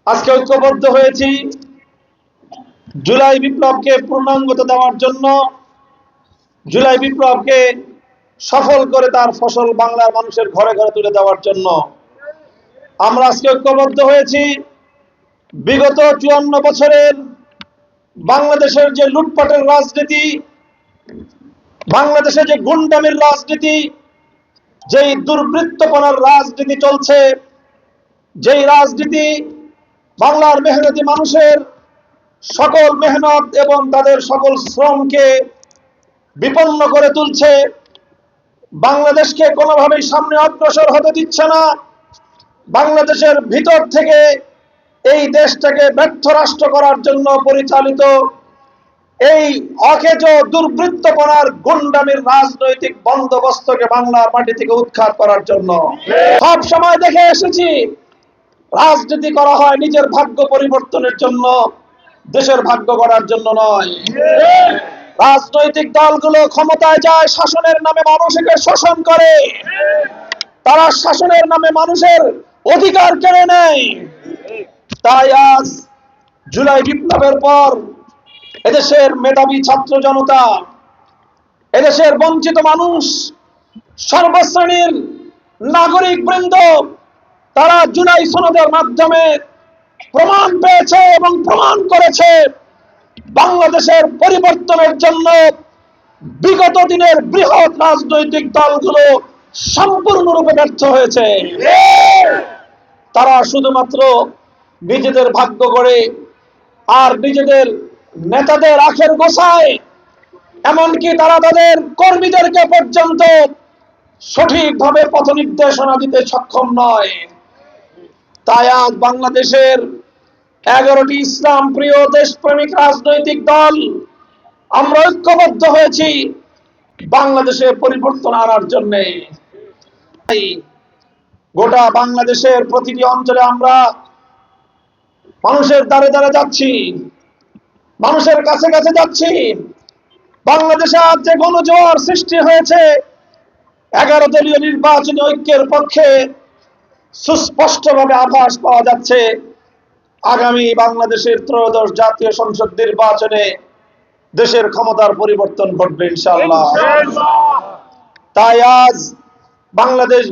আজকে ঐক্যবদ্ধ হয়েছি জুলাই বিপ্লবকে পূর্ণাঙ্গতা দেওয়ার জন্য, জুলাই বিপ্লবকে সফল করে তার ফসল বাংলার মানুষের ঘরে ঘরে তুলে দেওয়ার জন্য আমরা আজকে ঐক্যবদ্ধ হয়েছি। বিগত ৫৪ বছরের বাংলাদেশের যে লুটপাটের রাজনীতি, বাংলাদেশে যে গুন্ডামির রাজনীতি, যেই দুর্বৃত্তপনার রাজনীতি চলছে, যেই রাজনীতি বাংলার মেহনতি মানুষের সকল মেহনত এবং তাদের সকল শ্রমকে বিপন্ন করে তুলছে, বাংলাদেশকে কোনোভাবেই সামনে অগ্রসর হতে দিচ্ছে না। বাংলাদেশের ভিতর থেকে এই দেশটাকে ব্যর্থ রাষ্ট্র করার জন্য পরিচালিত এই অকেজ দুর্বৃত্তপনার গুন্ডামির রাজনৈতিক বন্দোবস্তকে বাংলার মাটি থেকে উৎখাত করার জন্য সব সময় দেখে এসেছি রাজনীতি করা হয় নিজের ভাগ্য পরিবর্তনের জন্য, দেশের ভাগ্য গড়ার জন্য নয়। রাজনৈতিক দলগুলো ক্ষমতায় যায় শাসনের নামে মানুষকে শোষণ করে, তারা শাসনের নামে মানুষের অধিকার কেড়ে নেয়। তাই আজ জুলাই বিপ্লবের পর এদেশের মেধাবী ছাত্র জনতা, এদেশের বঞ্চিত মানুষ, সর্বশ্রেণীর নাগরিক বৃন্দ তারা জুলাই সনদের মাধ্যমে প্রমাণ পেয়েছে এবং প্রমাণ করেছে বাংলাদেশের পরিবর্তনের জন্য বিগত দিনের বৃহৎ রাজনৈতিক দলগুলো সম্পূর্ণরূপে ব্যর্থ হয়েছে। তারা শুধুমাত্র নিজেদের ভাগ্য গড়ে আর নিজেদের নেতাদের আখের গোছায়, এমনকি তারা তাদের কর্মীদেরকে পর্যন্ত সঠিকভাবে পথ নির্দেশনা দিতে সক্ষম নয়। তাই আজ বাংলাদেশের 11টি ইসলাম প্রিয় দেশপ্রেমিক রাজনৈতিক দল আমরা ঐক্যবদ্ধ হয়েছি বাংলাদেশে পরিবর্তন আনার জন্য। গোটা বাংলাদেশের প্রতিটি অঞ্চলে আমরা মানুষের দ্বারে দ্বারে যাচ্ছি, মানুষের কাছে কাছে যাচ্ছি। বাংলাদেশে আজ যে গণজোয়ার সৃষ্টি হয়েছে 11 দলীয় নির্বাচনী ঐক্যের পক্ষে সুস্পষ্টভাবে আভাস পাওয়া যাচ্ছে আগামী বাংলাদেশের ত্রয়োদশ জাতীয় সংসদ নির্বাচনে দেশের ক্ষমতার পরিবর্তন ঘটবে ইনশাআল্লাহ। তাই আজ বাংলাদেশ